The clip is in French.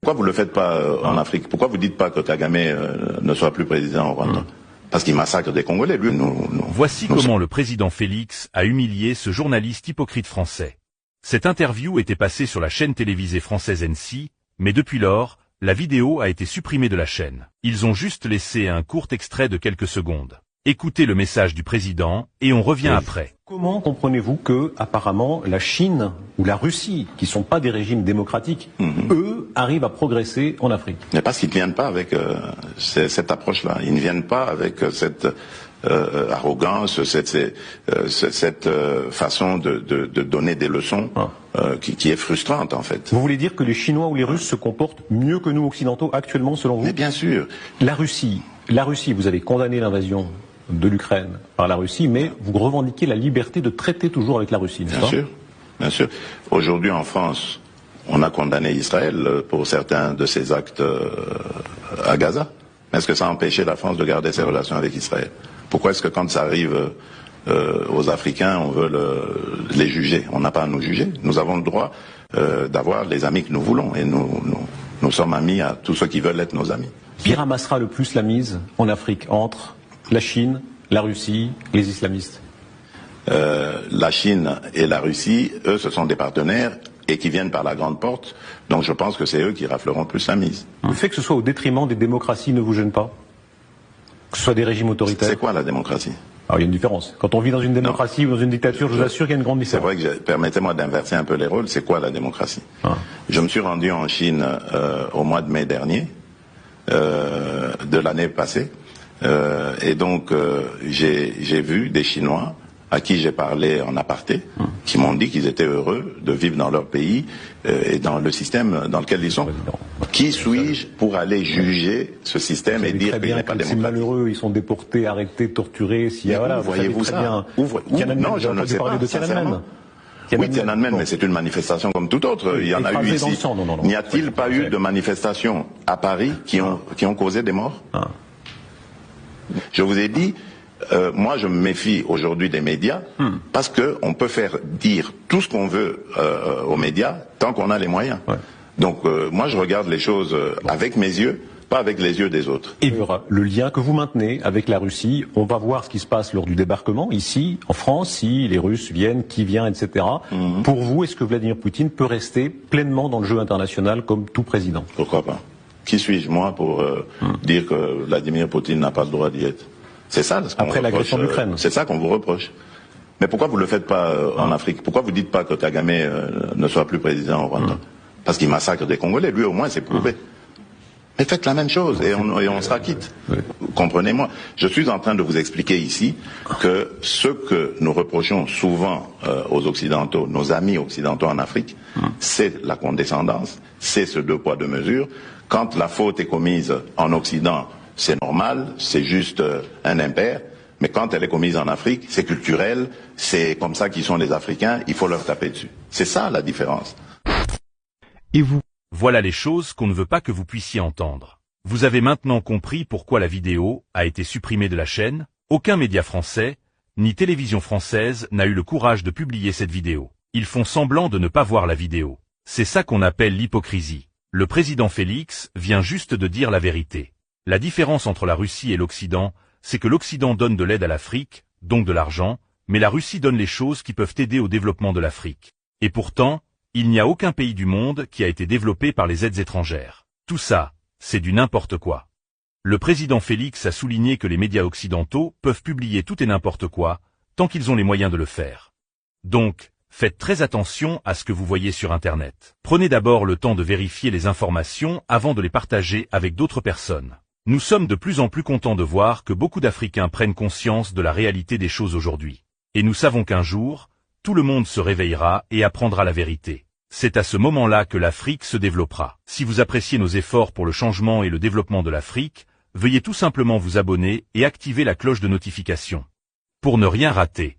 Pourquoi vous ne le faites pas en Afrique? Pourquoi vous ne dites pas que Kagame ne soit plus président au Rwanda? Parce qu'il massacre des Congolais, lui. Voici comment le président Félix a humilié ce journaliste hypocrite français. Cette interview était passée sur la chaîne télévisée française NC, mais depuis lors, la vidéo a été supprimée de la chaîne. Ils ont juste laissé un court extrait de quelques secondes. Écoutez le message du président et on revient après. Comment comprenez-vous que, apparemment, la Chine ou la Russie, qui ne sont pas des régimes démocratiques, eux, arrivent à progresser en Afrique? Mais parce qu'ils ne viennent pas avec cette approche-là. Ils ne viennent pas avec cette arrogance, cette façon de donner des leçons qui est frustrante, en fait. Vous voulez dire que les Chinois ou les Russes se comportent mieux que nous, occidentaux, actuellement, selon vous? Mais bien sûr. La Russie, vous avez condamné l'invasion de l'Ukraine par la Russie, mais vous revendiquez la liberté de traiter toujours avec la Russie, n'est-ce pas? Bien sûr, bien sûr. Aujourd'hui, en France, on a condamné Israël pour certains de ses actes à Gaza. Est-ce que ça a empêché la France de garder ses relations avec Israël? Pourquoi est-ce que quand ça arrive aux Africains, on veut les juger? On n'a pas à nous juger. Nous avons le droit d'avoir les amis que nous voulons. Et nous sommes amis à tous ceux qui veulent être nos amis. Qui ramassera le plus la mise en Afrique entre la Chine, la Russie, les islamistes? La Chine et la Russie, eux, ce sont des partenaires et qui viennent par la grande porte. Donc je pense que c'est eux qui rafleront plus la mise. Le fait que ce soit au détriment des démocraties ne vous gêne pas? Que ce soit des régimes autoritaires? C'est quoi la démocratie? Alors il y a une différence. Quand on vit dans une démocratie ou dans une dictature, je vous assure qu'il y a une grande différence. C'est vrai que, permettez-moi d'inverser un peu les rôles, c'est quoi la démocratie? Je me suis rendu en Chine au mois de mai dernier, de l'année passée, et donc j'ai vu des Chinois à qui j'ai parlé en aparté, qui m'ont dit qu'ils étaient heureux de vivre dans leur pays et dans le système dans lequel ils sont. Qui suis-je pour aller juger ce système et dire qu'il n'est pas démocratique? C'est malheureux, ils sont déportés, arrêtés, torturés. Voyez-vous ça? Non, je ne le sais pas, sincèrement. Oui, Tiananmen, mais c'est une manifestation comme toute autre. Il y en a eu ici. N'y a-t-il pas eu de manifestations à Paris qui ont causé des morts? Je vous ai dit, moi je me méfie aujourd'hui des médias parce qu'on peut faire dire tout ce qu'on veut aux médias tant qu'on a les moyens. Donc moi je regarde les choses avec mes yeux, pas avec les yeux des autres. Et le lien que vous maintenez avec la Russie, on va voir ce qui se passe lors du débarquement ici, en France, si les Russes viennent, qui vient, etc. Pour vous, est-ce que Vladimir Poutine peut rester pleinement dans le jeu international comme tout président? Pourquoi pas? Qui suis-je moi pour dire que Vladimir Poutine n'a pas le droit d'y être? C'est ça ce qu'on Après l'agression de l'Ukraine. C'est ça qu'on vous reproche. Mais pourquoi vous ne le faites pas en Afrique? Pourquoi vous ne dites pas que Kagame ne soit plus président au Rwanda? Parce qu'il massacre des Congolais, lui au moins c'est prouvé. Mais faites la même chose et on sera quitte. Comprenez-moi. Je suis en train de vous expliquer ici que ce que nous reprochons souvent aux Occidentaux, nos amis occidentaux en Afrique, c'est la condescendance, c'est ce deux poids deux mesures. Quand la faute est commise en Occident, c'est normal, c'est juste un impair. Mais quand elle est commise en Afrique, c'est culturel, c'est comme ça qu'ils sont les Africains, il faut leur taper dessus. C'est ça la différence. Et vous? Voilà les choses qu'on ne veut pas que vous puissiez entendre. Vous avez maintenant compris pourquoi la vidéo a été supprimée de la chaîne. Aucun média français, ni télévision française n'a eu le courage de publier cette vidéo. Ils font semblant de ne pas voir la vidéo. C'est ça qu'on appelle l'hypocrisie. Le président Félix vient juste de dire la vérité. La différence entre la Russie et l'Occident, c'est que l'Occident donne de l'aide à l'Afrique, donc de l'argent, mais la Russie donne les choses qui peuvent aider au développement de l'Afrique. Et pourtant, il n'y a aucun pays du monde qui a été développé par les aides étrangères. Tout ça, c'est du n'importe quoi. Le président Félix a souligné que les médias occidentaux peuvent publier tout et n'importe quoi, tant qu'ils ont les moyens de le faire. Donc, faites très attention à ce que vous voyez sur Internet. Prenez d'abord le temps de vérifier les informations avant de les partager avec d'autres personnes. Nous sommes de plus en plus contents de voir que beaucoup d'Africains prennent conscience de la réalité des choses aujourd'hui. Et nous savons qu'un jour, tout le monde se réveillera et apprendra la vérité. C'est à ce moment-là que l'Afrique se développera. Si vous appréciez nos efforts pour le changement et le développement de l'Afrique, veuillez tout simplement vous abonner et activer la cloche de notification pour ne rien rater.